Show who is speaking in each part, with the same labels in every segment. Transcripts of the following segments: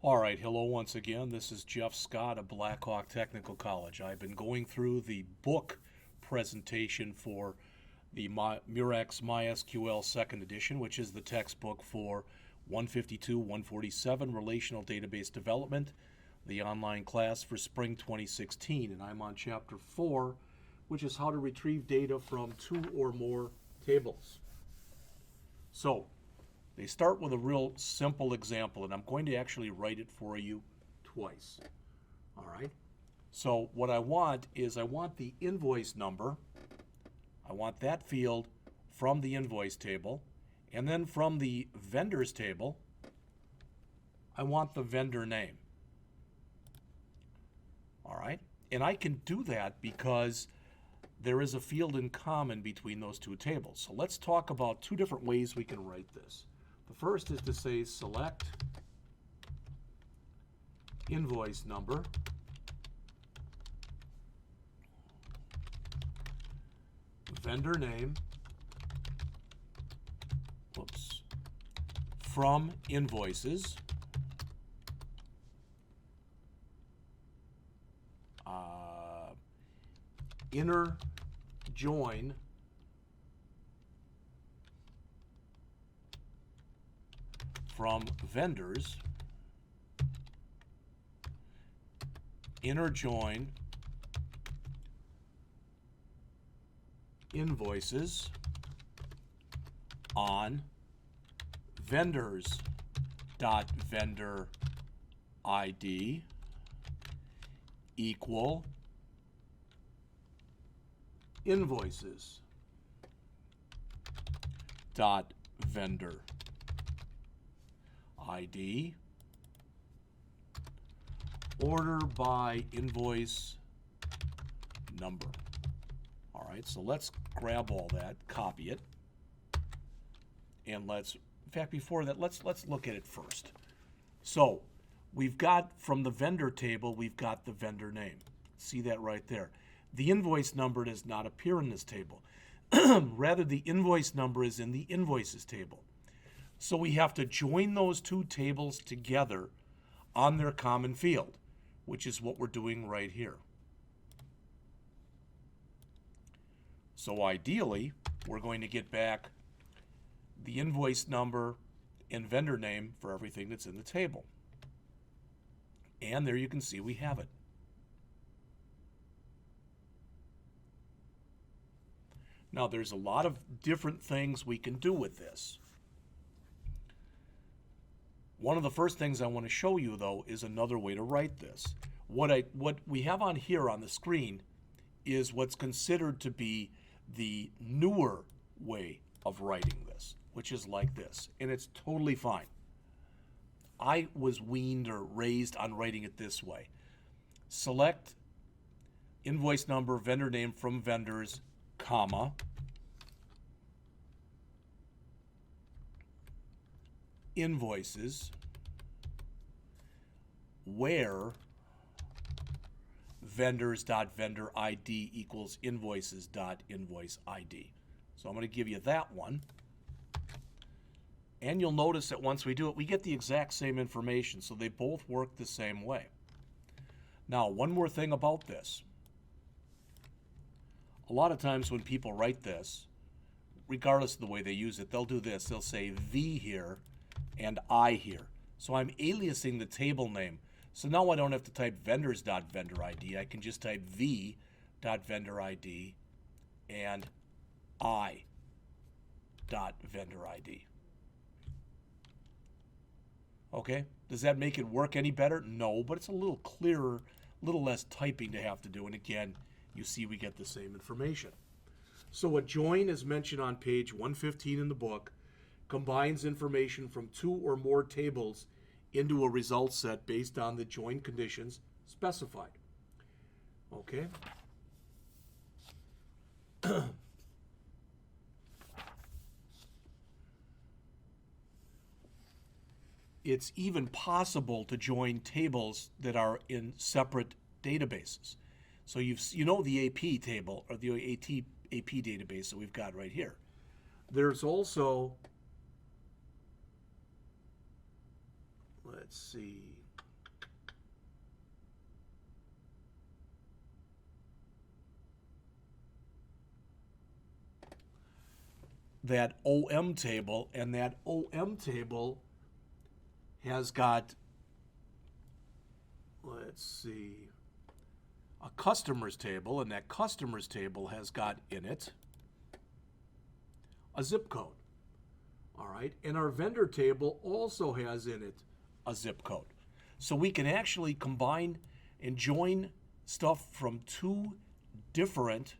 Speaker 1: All right, hello once again. This is Jeff Scott of Blackhawk Technical College. I've been going through the book presentation for the Murex MySQL second edition, which is the textbook for 152, 147 Relational Database Development, the online class for spring 2016. And I'm on Chapter 4, which is how to retrieve data from two or more tables. So, they start with a real simple example, and I'm going to actually write it for you twice. All right? So what I want is I want the invoice number. I want that field from the invoice table. And then from the vendors table, I want the vendor name. All right? And I can do that because there is a field in common between those two tables. So let's talk about two different ways we can write this. The first is to say select invoice number vendor name from invoices inner join from vendors, inner join invoices on vendors dot vendor ID equal invoices dot vendor ID, order by invoice number. All right, so let's grab all that, copy it, and in fact, before that, let's look at it first. So we've got from the vendor table, we've got the vendor name. See that right there. The invoice number does not appear in this table. Rather, the invoice number is in the invoices table. So we have to join those two tables together on their common field, which is what we're doing right here. So ideally, we're going to get back the invoice number and vendor name for everything that's in the table. And there you can see we have it. Now, there's a lot of different things we can do with this. One of the first things I want to show you, though, is another way to write this. What we have on here on the screen is what's considered to be the newer way of writing this, which is like this, and it's totally fine. I was weaned or raised on writing it this way. Select invoice number, vendor name from vendors, comma, invoices where vendors.vendor ID equals invoices.invoice ID. So I'm going to give you that one. And you'll notice that once we do it, we get the exact same information. So they both work the same way. Now, one more thing about this. A lot of times when people write this, regardless of the way they use it, they'll do this. They'll say V here and I here. So I'm aliasing the table name. So now I don't have to type vendors.vendor ID. I can just type v.vendor ID and I.vendor ID. Okay? Does that make it work any better? No, but it's a little clearer, a little less typing to have to do. And again, you see we get the same information. So a join, as mentioned on page 115 in the book, combines information from two or more tables into a result set based on the join conditions specified. Okay? It's even possible to join tables that are in separate databases. So you know the AP table or the AP database that we've got right here. There's also, let's let's see. That OM table, and that OM table has got, let's see, a customers table, and that customers table has got in it a zip code. All right, and our vendor table also has in it a zip code. So we can actually combine and join stuff from two different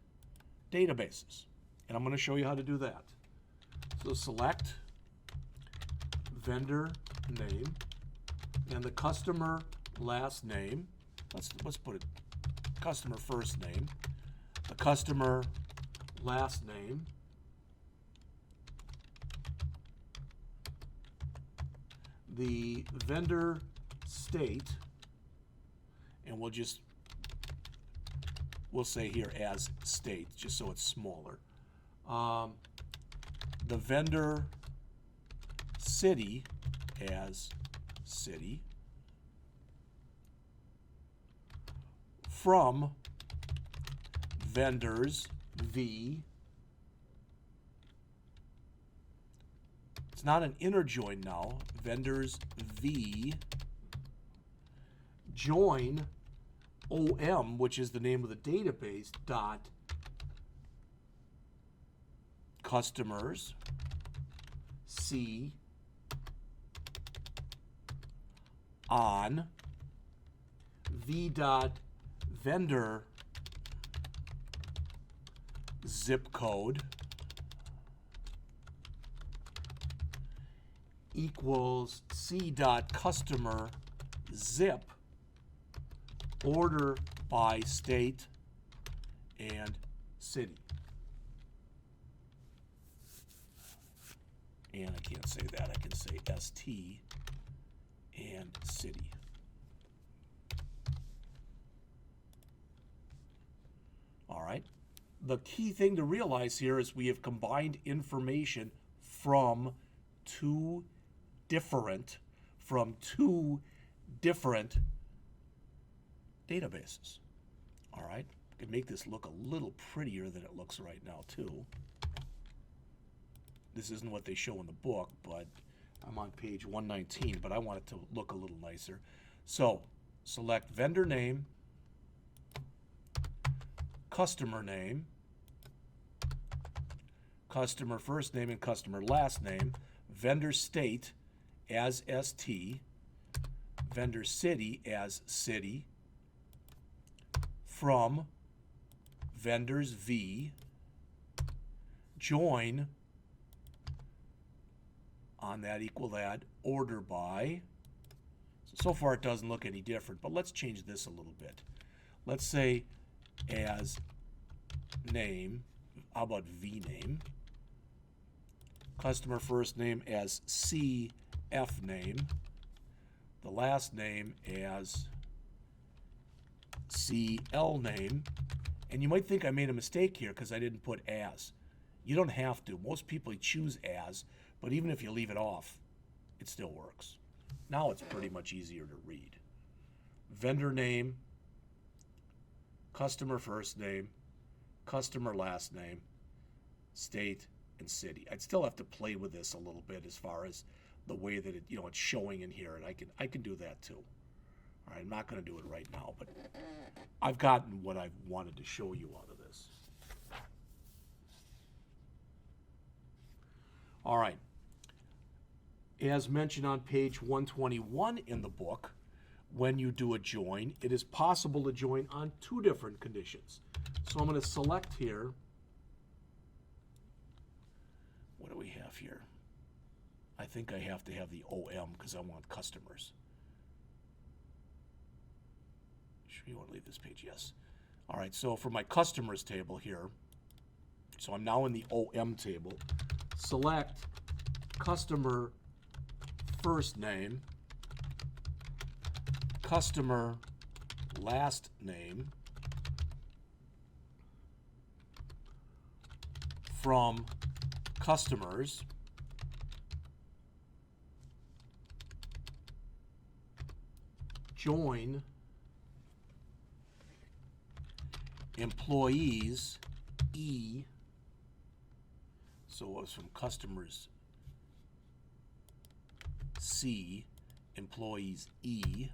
Speaker 1: databases. And I'm going to show you how to do that. So select vendor name and the customer last name. Let's put it customer first name, the customer last name, the vendor state, and we'll say here as state, just so it's smaller. The vendor city as city, from vendors V. It's not an inner join now. Vendors V. Join OM, which is the name of the database, dot customers C on V dot vendor zip code equals C dot customer zip order by state and city. And I can't say that. I can say ST and city. All right. The key thing to realize here is we have combined information from two different databases. All right. I can make this look a little prettier than it looks right now, too. This isn't what they show in the book, but I'm on page 119, but I want it to look a little nicer. So select vendor name, customer name, customer first name and customer last name, vendor state as ST, vendor city as city, from vendors V, join on that equal that, order by. So far it doesn't look any different, but let's change this a little bit. Let's say as name, how about V name? Customer first name as CF name. The last name as CL name. And you might think I made a mistake here because I didn't put as. You don't have to. Most people choose as, but even if you leave it off, it still works. Now it's pretty much easier to read. Vendor name, customer first name, customer last name, state, and city. I'd still have to play with this a little bit as far as the way that it's showing in here, and I can do that too. All right, I'm not going to do it right now, but I've gotten what I wanted to show you out of this. All right. As mentioned on page 121 in the book, when you do a join, it is possible to join on two different conditions. So I'm going to select here. What do we have here? I think I have to have the OM because I want customers. Sure you want to leave this page? Yes. All right, so for my customers table here, so I'm now in the OM table, select customer first name, customer last name, from customers, join employees E. So it was from customers C, employees E,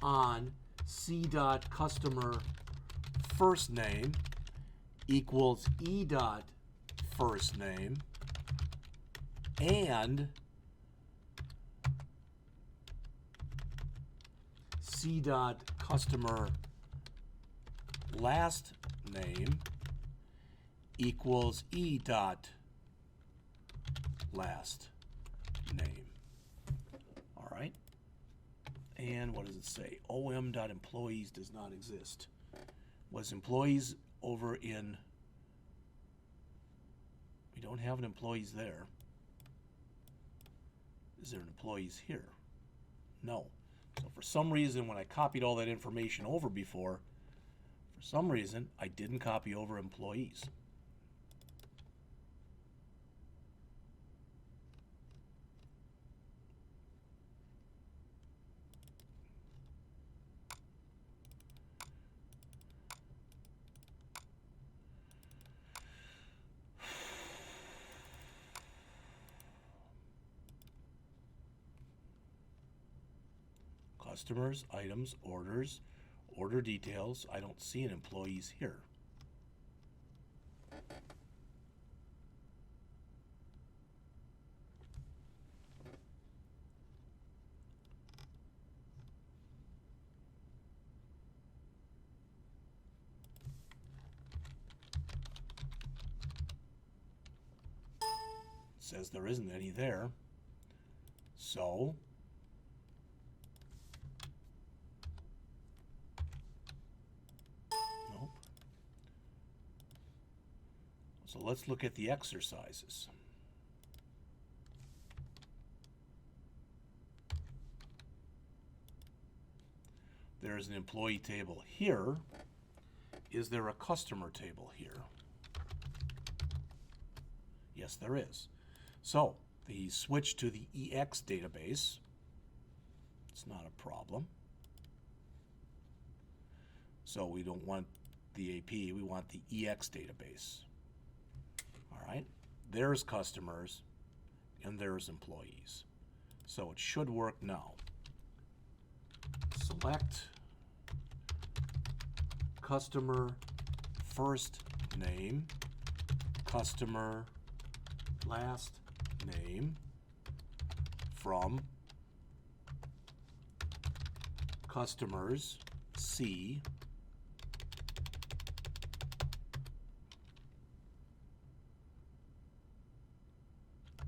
Speaker 1: on C dot customer first name equals E dot first name, and C dot customer last name equals E dot last name. All right. And what does it say? OM dot employees does not exist. Was employees over in, we don't have an employees there. Is there an employees here? No. So for some reason, when I copied all that information over before, for some reason, I didn't copy over employees. Customers, items, orders, order details. I don't see an employees here. It says there isn't any there. So So let's look at the exercises. There's an employee table here. Is there a customer table here? Yes, there is. So the switch to the EX database, it's not a problem. So we don't want the AP, we want the EX database. All right, there's customers and there's employees. So it should work now. Select customer first name, customer last name from customers C,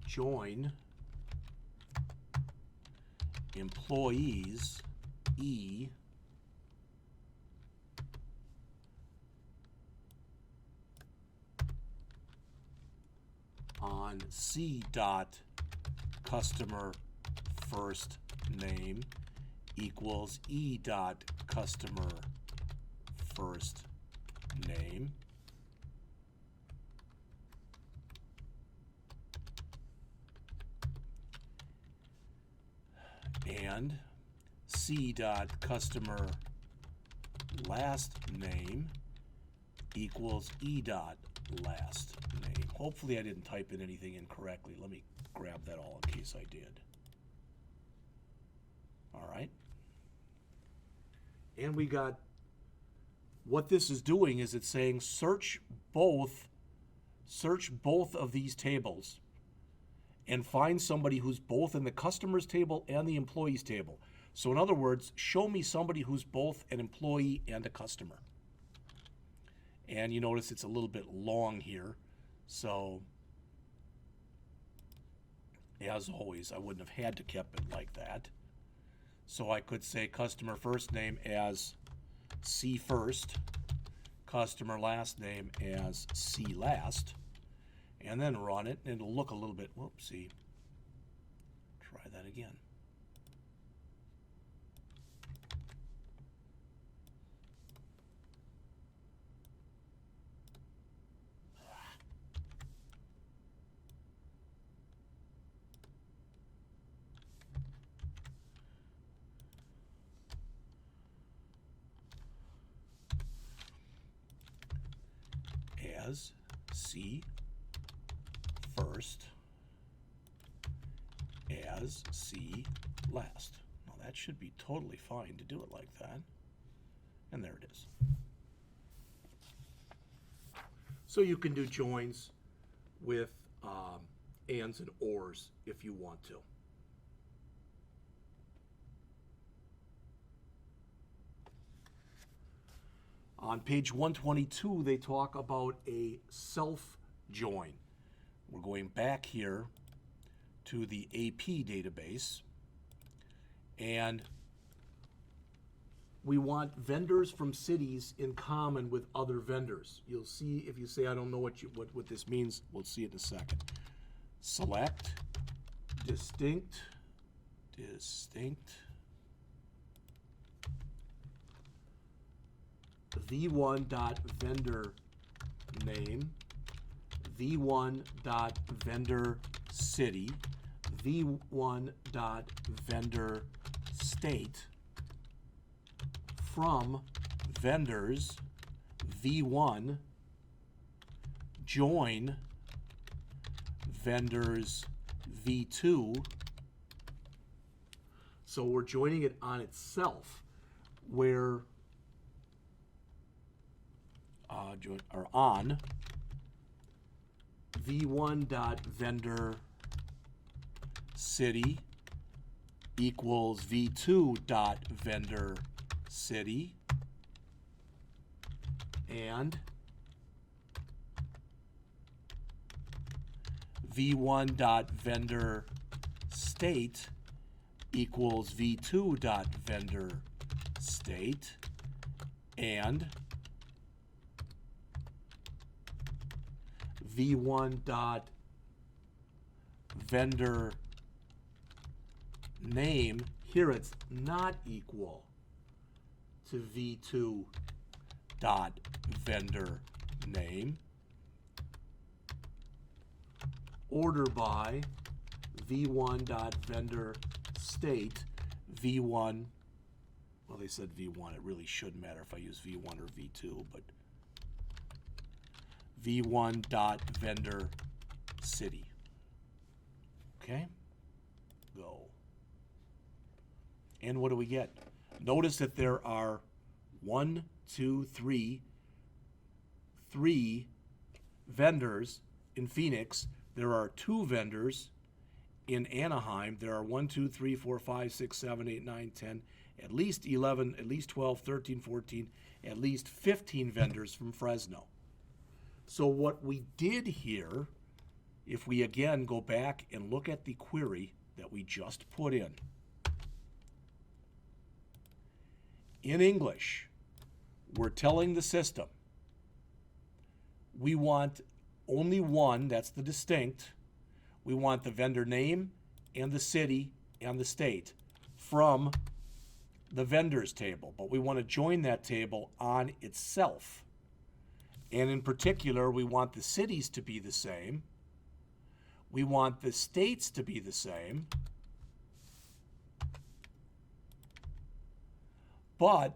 Speaker 1: join employees E, on C dot customer first name equals E dot customer first name, and C dot customer last name equals E dot last name. Hopefully I didn't type in anything incorrectly. Let me grab that all in case I did. All right. And we got, what this is doing is it's saying search both of these tables and find somebody who's both in the customers table and the employees table. So in other words, show me somebody who's both an employee and a customer. And you notice it's a little bit long here. So as always, I wouldn't have had to kept it like that. So I could say customer first name as C first, customer last name as C last, and then run it, and it'll look a little bit, whoopsie. Try that again. as C first, as C last. Now that should be totally fine to do it like that. And there it is. So you can do joins with ands and ors if you want to. On page 122, they talk about a self-join. We're going back here to the AP database, and we want vendors from cities in common with other vendors. You'll see if you say, I don't know what this means, we'll see it in a second. Select distinct v1.vendor name, v1.vendor city, v1.vendor state from vendors v1 join vendors v2. So we're joining it on itself, where or on v1.vendor city equals v2.vendor city, and v1.vendor state equals v2.vendor state, and v1.vendor name, here it's not equal to v2.vendor name. Order by v1.vendor state v1. Well, they said v1. It really shouldn't matter if I use v1 or v2, but v1.vendor city. Okay? Go. And what do we get? Notice that there are 3 vendors in Phoenix. There are 2 vendors in Anaheim. There are 1, 2, 3, 4, 5, 6, 7, 8, 9, 10, at least 11, at least 12, 13, 14, at least 15 vendors from Fresno. So what we did here, if we again go back and look at the query that we just put in English, we're telling the system we want only one, that's the distinct. We want the vendor name and the city and the state from the vendors table, but we want to join that table on itself. And in particular, we want the cities to be the same. We want the states to be the same. But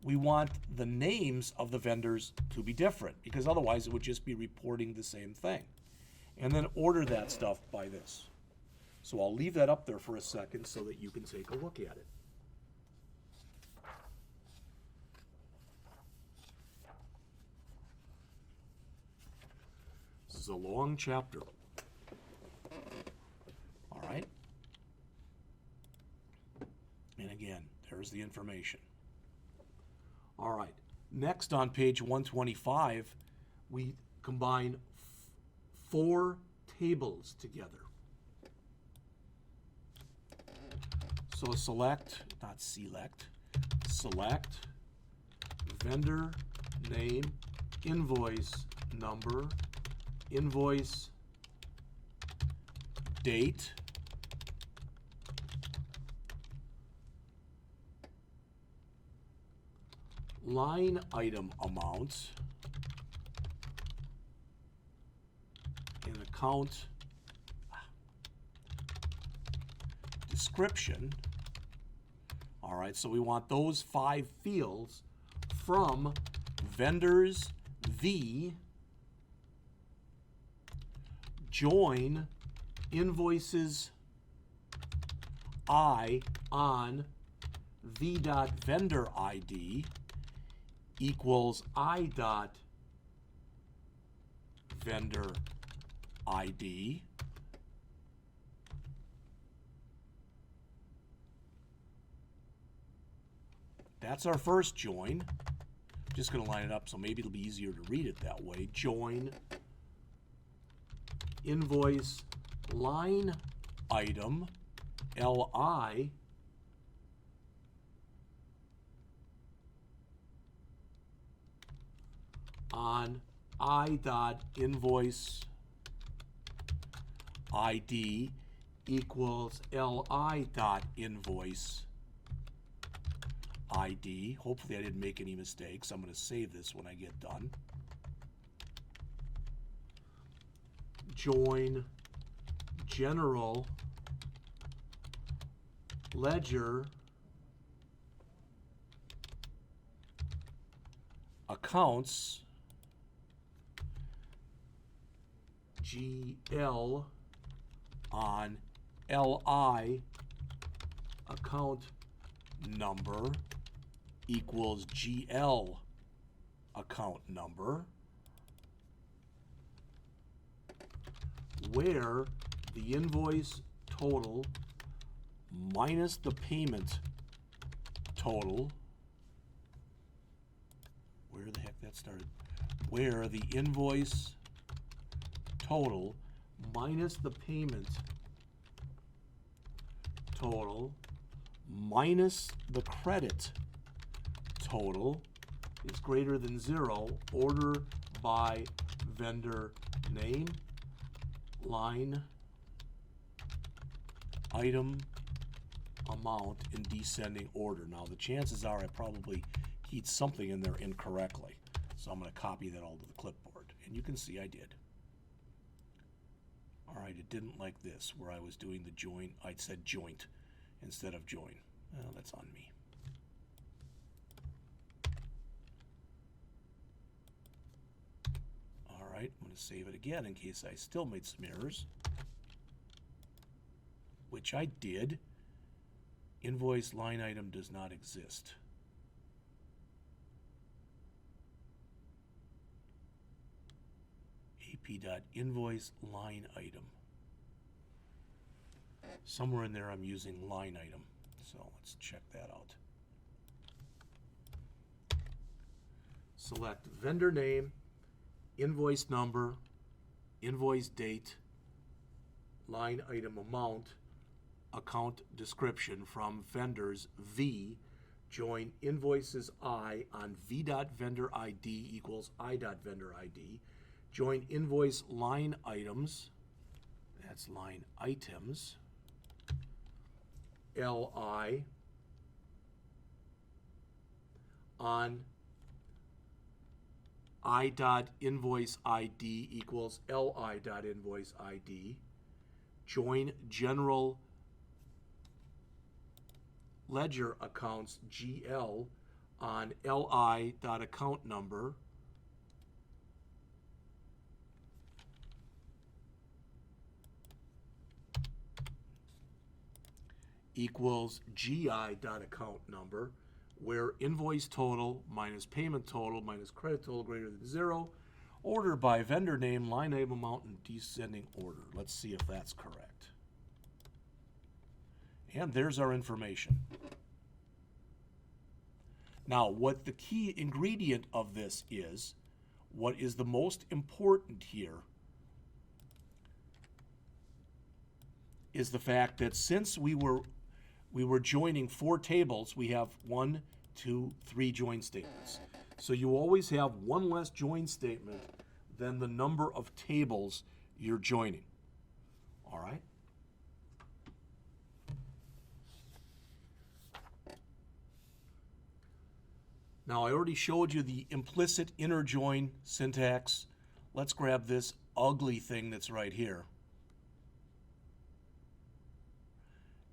Speaker 1: we want the names of the vendors to be different, because otherwise it would just be reporting the same thing. And then order that stuff by this. So I'll leave that up there for a second so that you can take a look at it. This is a long chapter. All right. And again, there's the information. All right. Next on page 125, we combine 4 tables together. So select vendor name, invoice number, invoice date, line item amounts, and account description. All right, so we want those 5 fields from vendors the join invoices I on v dot vendor ID equals I dot vendor ID. That's our first join. I'm just going to line it up so maybe it'll be easier to read it that way. Join invoice line item LI on I dot invoice ID equals LI dot invoice ID. Hopefully I didn't make any mistakes. I'm going to save this when I get done. Join general ledger accounts GL on LI account number equals GL account number, where the invoice total minus the payment total, where the heck that started, where the invoice total minus the payment total minus the credit total is greater than 0, order by vendor name, line, item, amount in descending order. Now the chances are I probably keyed something in there incorrectly, so I'm going to copy that all to the clipboard, and you can see I did. All right, it didn't like this where I was doing the join. I said joint instead of join. Well, that's on me. All right, I'm going to save it again in case I still made some errors, which I did. Invoice line item does not exist. AP.invoice line item. Somewhere in there I'm using line item, so let's check that out. Select vendor name, invoice number, invoice date, line item amount, account description from vendors V, join invoices I on v.vendor ID equals I.vendor ID, join invoice line items, that's line items, LI on I.invoice ID equals LI.invoice ID, join general ledger accounts GL on LI.account number equals GI.account number, where invoice total minus payment total minus credit total greater than 0, order by vendor name, line item amount in descending order. Let's see if that's correct. And there's our information. Now, what the key ingredient of this is, what is the most important here, is the fact that since we were joining 4 tables, we have 1, 2, 3 join statements. So you always have one less join statement than the number of tables you're joining. All right? Now, I already showed you the implicit inner join syntax. Let's grab this ugly thing that's right here.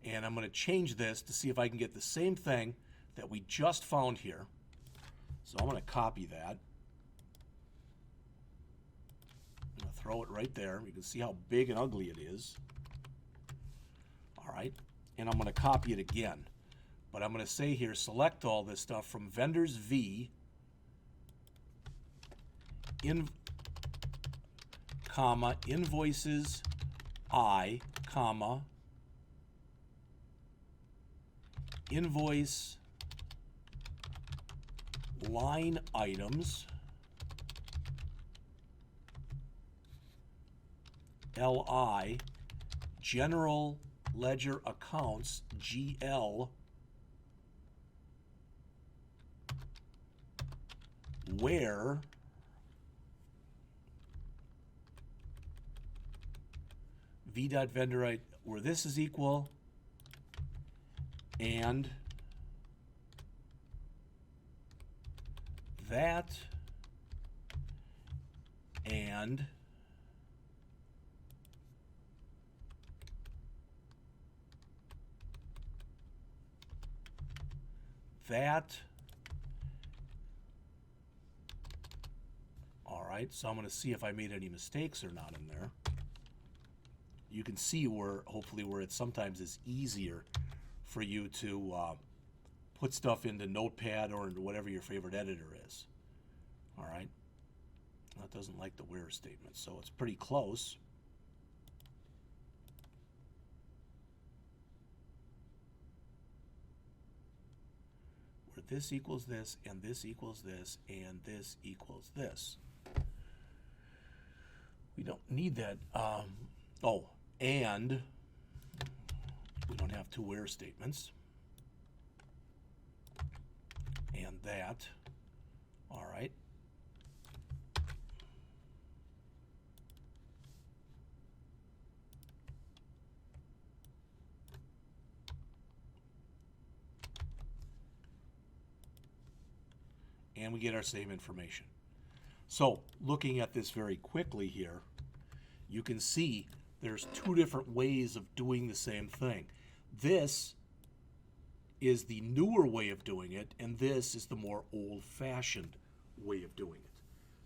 Speaker 1: And I'm going to change this to see if I can get the same thing that we just found here. So I'm going to copy that. throw it right there. You can see how big and ugly it is. All right, and I'm going to copy it again. But I'm going to say here, select all this stuff from vendors V, invoices I, invoice line items, LI, general ledger accounts, GL, where v.vendor, where this is equal, and that, and that. All right, so I'm going to see if I made any mistakes or not in there. You can see where, hopefully, where it sometimes is easier for you to put stuff into Notepad or into whatever your favorite editor is. All right, that doesn't like the where statement, so it's pretty close. Where this equals this, and this equals this, and this equals this. We don't need that. Oh, and we don't have two where statements. And that. All right. And we get our same information. So, looking at this very quickly here, you can see there's two different ways of doing the same thing. This is the newer way of doing it, and this is the more old-fashioned way of doing it.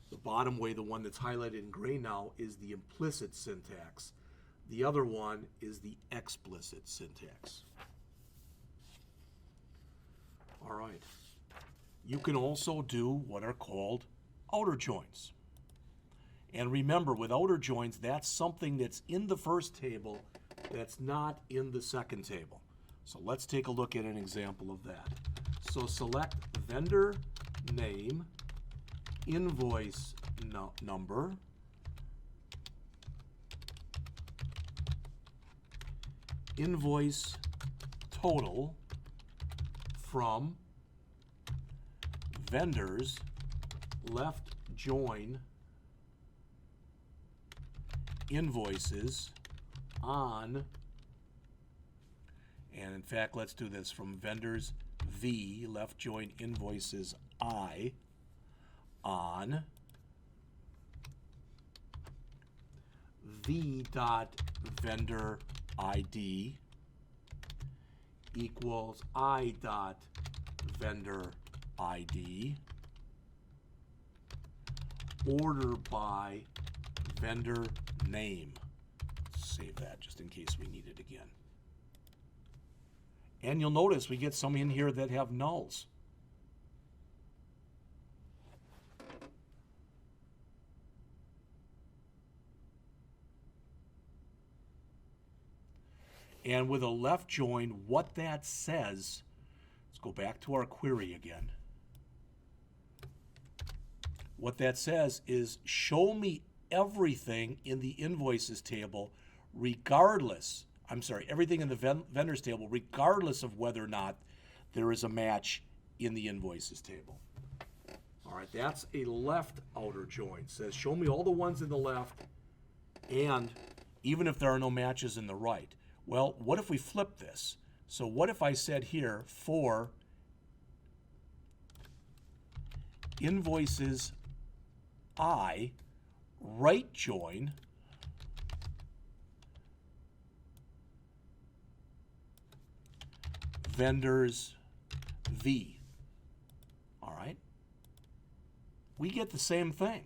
Speaker 1: The bottom way, the one that's highlighted in gray now, is the implicit syntax. The other one is the explicit syntax. All right. You can also do what are called outer joins. And remember, with outer joins, that's something that's in the first table that's not in the second table. So let's take a look at an example of that. So select vendor name, invoice number, invoice total from vendors left join invoices on, and in fact, let's do this from vendors V left join invoices I on V dot vendor ID equals I dot vendor ID, order by vendor name. Save that just in case we need it again. And you'll notice we get some in here that have nulls. And with a left join, what that says, let's go back to our query again. What that says is show me everything in the invoices table regardless, everything in the vendors table regardless of whether or not there is a match in the invoices table. All right, that's a left outer join. It says show me all the ones in the left and even if there are no matches in the right. Well, what if we flip this? So what if I said here for invoices I, right join, vendors V. All right? We get the same thing.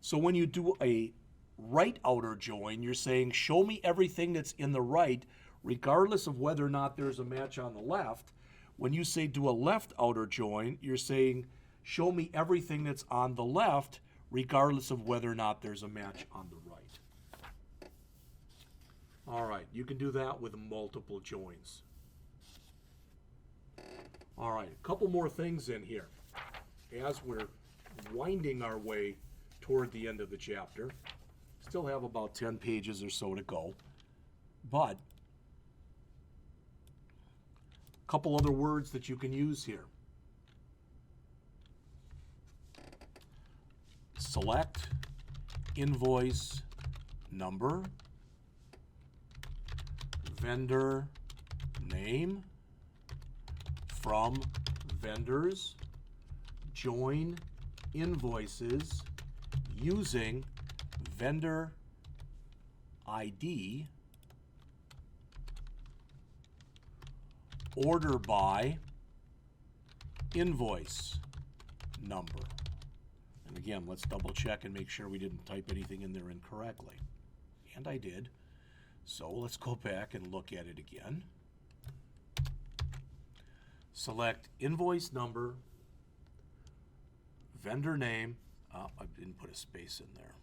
Speaker 1: So when you do a right outer join, you're saying, show me everything that's in the right, regardless of whether or not there's a match on the left. When you say do a left outer join, you're saying, show me everything that's on the left, regardless of whether or not there's a match on the right. All right, you can do that with multiple joins. All right, a couple more things in here as we're winding our way toward the end of the chapter. Still have about 10 pages or so to go, but a couple other words that you can use here. Select invoice number, vendor name, from vendors, join invoices using vendor ID, order by invoice number. And again, let's double check and make sure we didn't type anything in there incorrectly. And I did. So let's go back and look at it again. Select invoice number, vendor name. I didn't put a space in there.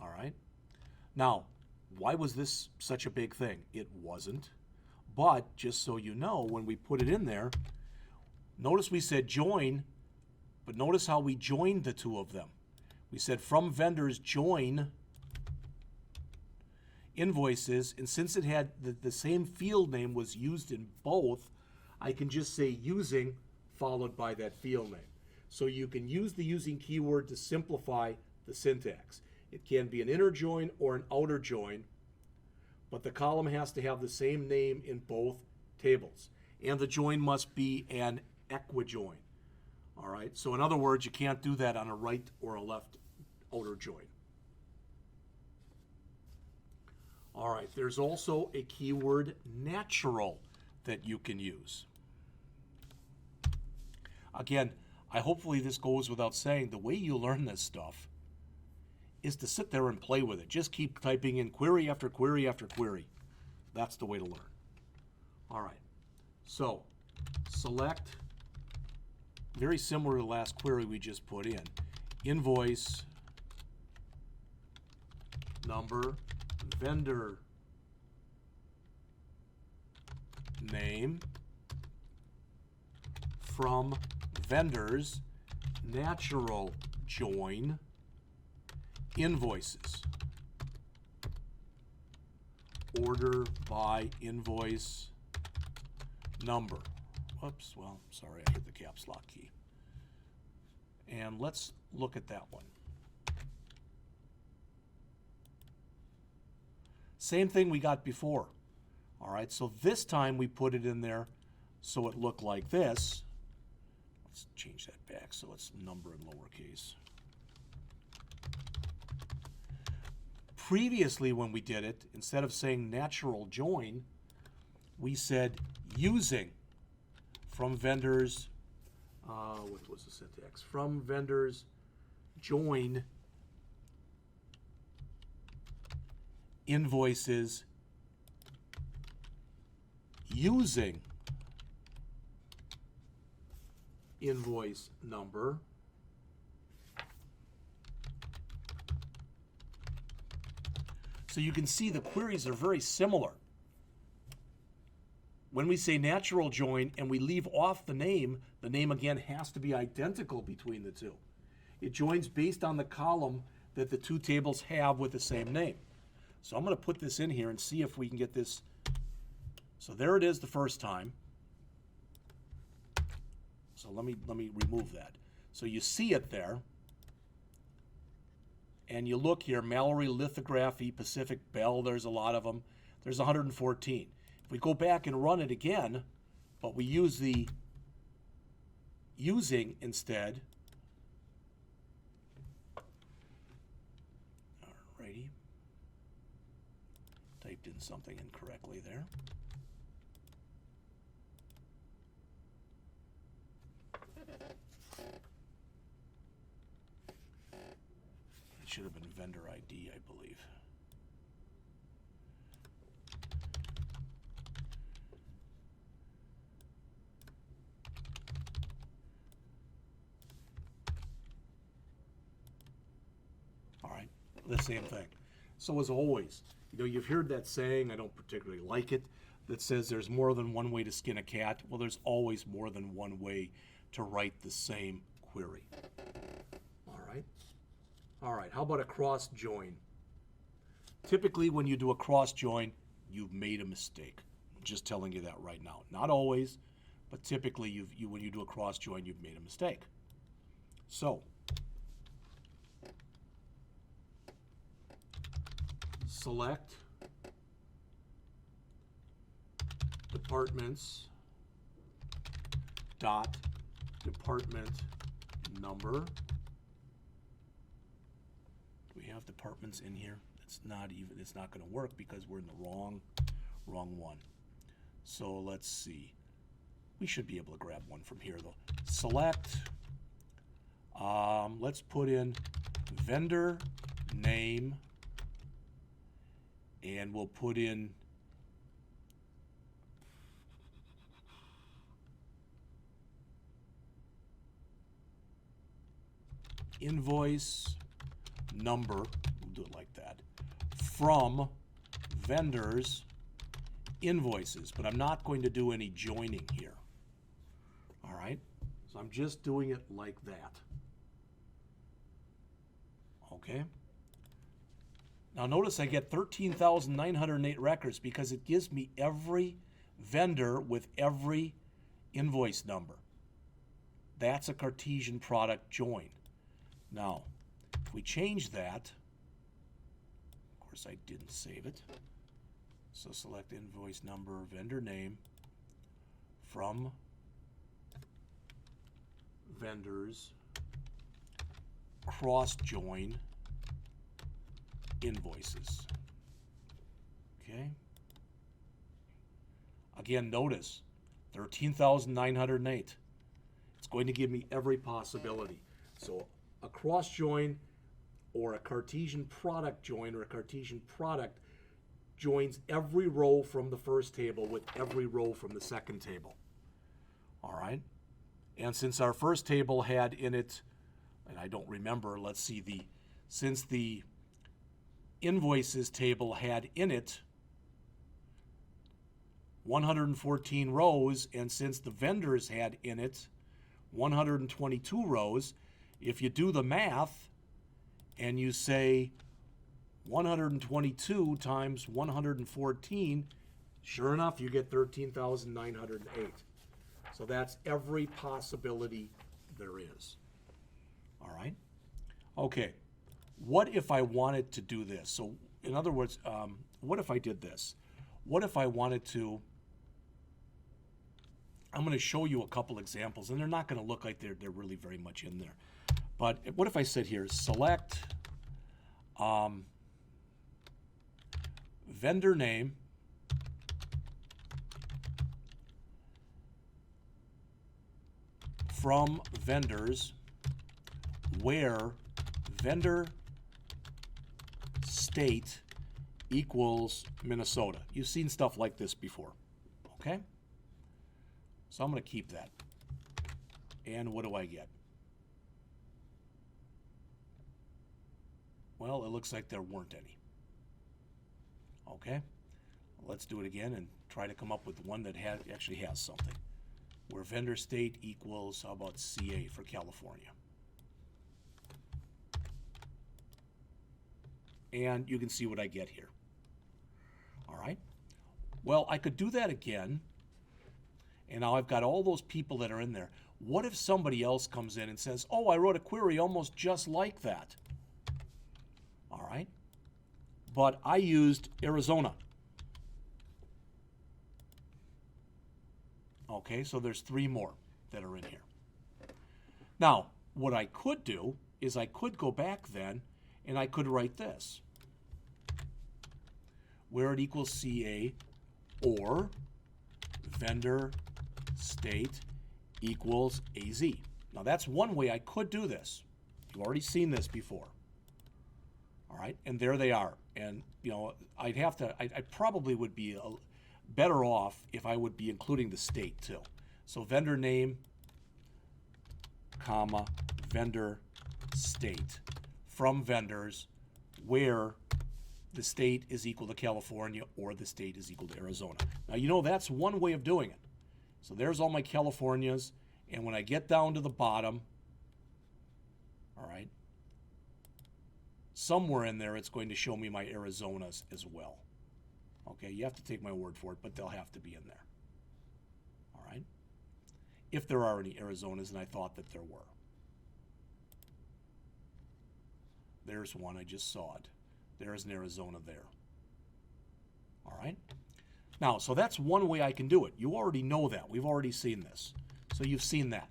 Speaker 1: All right. Now, why was this such a big thing? It wasn't. But just so you know, when we put it in there, notice we said join, but notice how we joined the two of them. We said from vendors join invoices, and since it had the same field name was used in both, I can just say using followed by that field name. So you can use the using keyword to simplify the syntax. It can be an inner join or an outer join, but the column has to have the same name in both tables. And the join must be an equijoin. All right, so in other words, you can't do that on a right or a left outer join. All right, there's also a keyword natural that you can use. Again, hopefully this goes without saying, the way you learn this stuff is to sit there and play with it. Just keep typing in query after query after query. That's the way to learn. All right, so select, very similar to the last query we just put in, invoice number, vendor name, from vendors, natural join, invoices, order by invoice number. Oops, well, sorry, I hit the caps lock key. And let's look at that one. Same thing we got before. All right, so this time we put it in there so it looked like this. Let's change that back so it's number in lowercase. Previously when we did it, instead of saying natural join, we said using from vendors, what was the syntax? From vendors join invoices using invoice number so you can see the queries are very similar. When we say natural join and we leave off the name again has to be identical between the two. It joins based on the column that the two tables have with the same name. So I'm going to put this in here and see if we can get this. So there it is the first time. So let me remove that. So you see it there. And you look here, Mallory, Lithography, Pacific, Bell, there's a lot of them. There's 114. If we go back and run it again, but we use the using instead. Alrighty. Typed in something incorrectly there. It should have been vendor ID, I believe. All right, the same thing. So as always, you've heard that saying, I don't particularly like it, that says there's more than one way to skin a cat. Well, there's always more than one way to write the same query. All right, how about a cross join? Typically, when you do a cross join, you've made a mistake. I'm just telling you that right now. Not always, but typically, when you do a cross join, you've made a mistake. So, select departments dot department number. Do we have departments in here? It's not going to work because we're in the wrong one. So let's see. We should be able to grab one from here though. Select, let's put in vendor name, and we'll put in invoice number, we'll do it like that, from vendors invoices, but I'm not going to do any joining here. All right, so I'm just doing it like that. Okay. Now notice I get 13,908 records because it gives me every vendor with every invoice number. That's a Cartesian product join. Now, if we change that, of course I didn't save it. So select invoice number, vendor name, from vendors, cross join invoices. Okay. Again, notice 13,908. It's going to give me every possibility. So a cross join or a Cartesian product join or a Cartesian product joins every row from the first table with every row from the second table. All right. And since our first table had in it, and I don't remember, let's see, since the invoices table had in it 114 rows, and since the vendors had in it 122 rows, if you do the math and you say 122 times 114, sure enough, you get 13,908. So that's every possibility there is. All right? Okay. What if I wanted to do this? So, in other words, what if I did this? What if I wanted to, I'm going to show you a couple examples, and they're not going to look like they're really very much in there. But what if I said here, select vendor name, from vendors where vendor state equals Minnesota. You've seen stuff like this before, okay? So I'm going to keep that. And what do I get? Well, it looks like there weren't any. Okay? Let's do it again and try to come up with one that actually has something. Where vendor state equals, how about CA for California? And you can see what I get here. All right? Well, I could do that again. And now I've got all those people that are in there. What if somebody else comes in and says, oh, I wrote a query almost just like that? All right? But I used Arizona. Okay, so there's 3 more that are in here. Now, what I could do is I could go back then and I could write this. Where it equals CA or vendor state equals AZ. Now that's one way I could do this. You've already seen this before. All right, and there they are. And I probably would be better off if I would be including the state too. So vendor name, comma, vendor state from vendors where the state is equal to California or the state is equal to Arizona. Now, that's one way of doing it. So there's all my Californias, and when I get down to the bottom, all right, somewhere in there it's going to show me my Arizonas as well. Okay, you have to take my word for it, but they'll have to be in there. All right, if there are any Arizonas, and I thought that there were. There's one, I just saw it. There's an Arizona there. All right. Now, so that's one way I can do it. You already know that. We've already seen this. So you've seen that.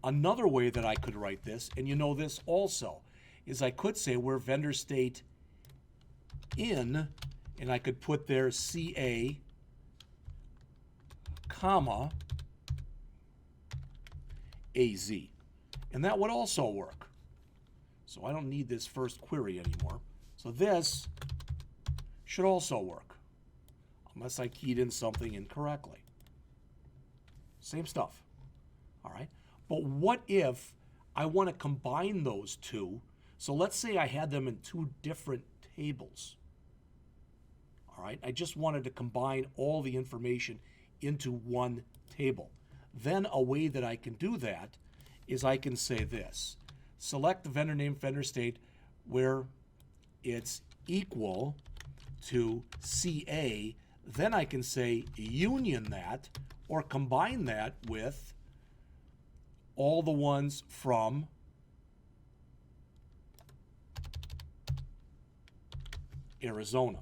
Speaker 1: Another way that I could write this, and you know this also, is I could say where vendor state in, and I could put there CA, comma, AZ. And that would also work. So I don't need this first query anymore. So this should also work, unless I keyed in something incorrectly. Same stuff. All right. But what if I want to combine those two? So let's say I had them in two different tables. All right. I just wanted to combine all the information into one table. Then a way that I can do that is I can say this. Select the vendor name, vendor state, where it's equal to CA. Then I can say union that or combine that with all the ones from Arizona.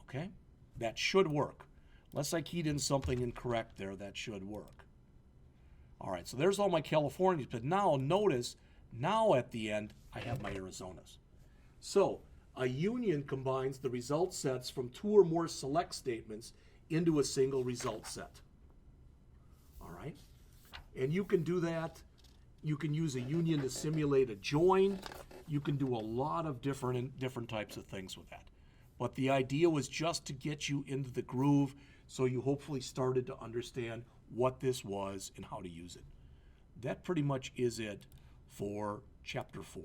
Speaker 1: Okay? That should work. Unless I keyed in something incorrect there, that should work. All right, so there's all my Californias, but now notice, now at the end, I have my Arizonas. So a union combines the result sets from two or more select statements into a single result set. All right, and you can do that. You can use a union to simulate a join. You can do a lot of different types of things with that. But the idea was just to get you into the groove so you hopefully started to understand what this was and how to use it. That pretty much is it for Chapter 4.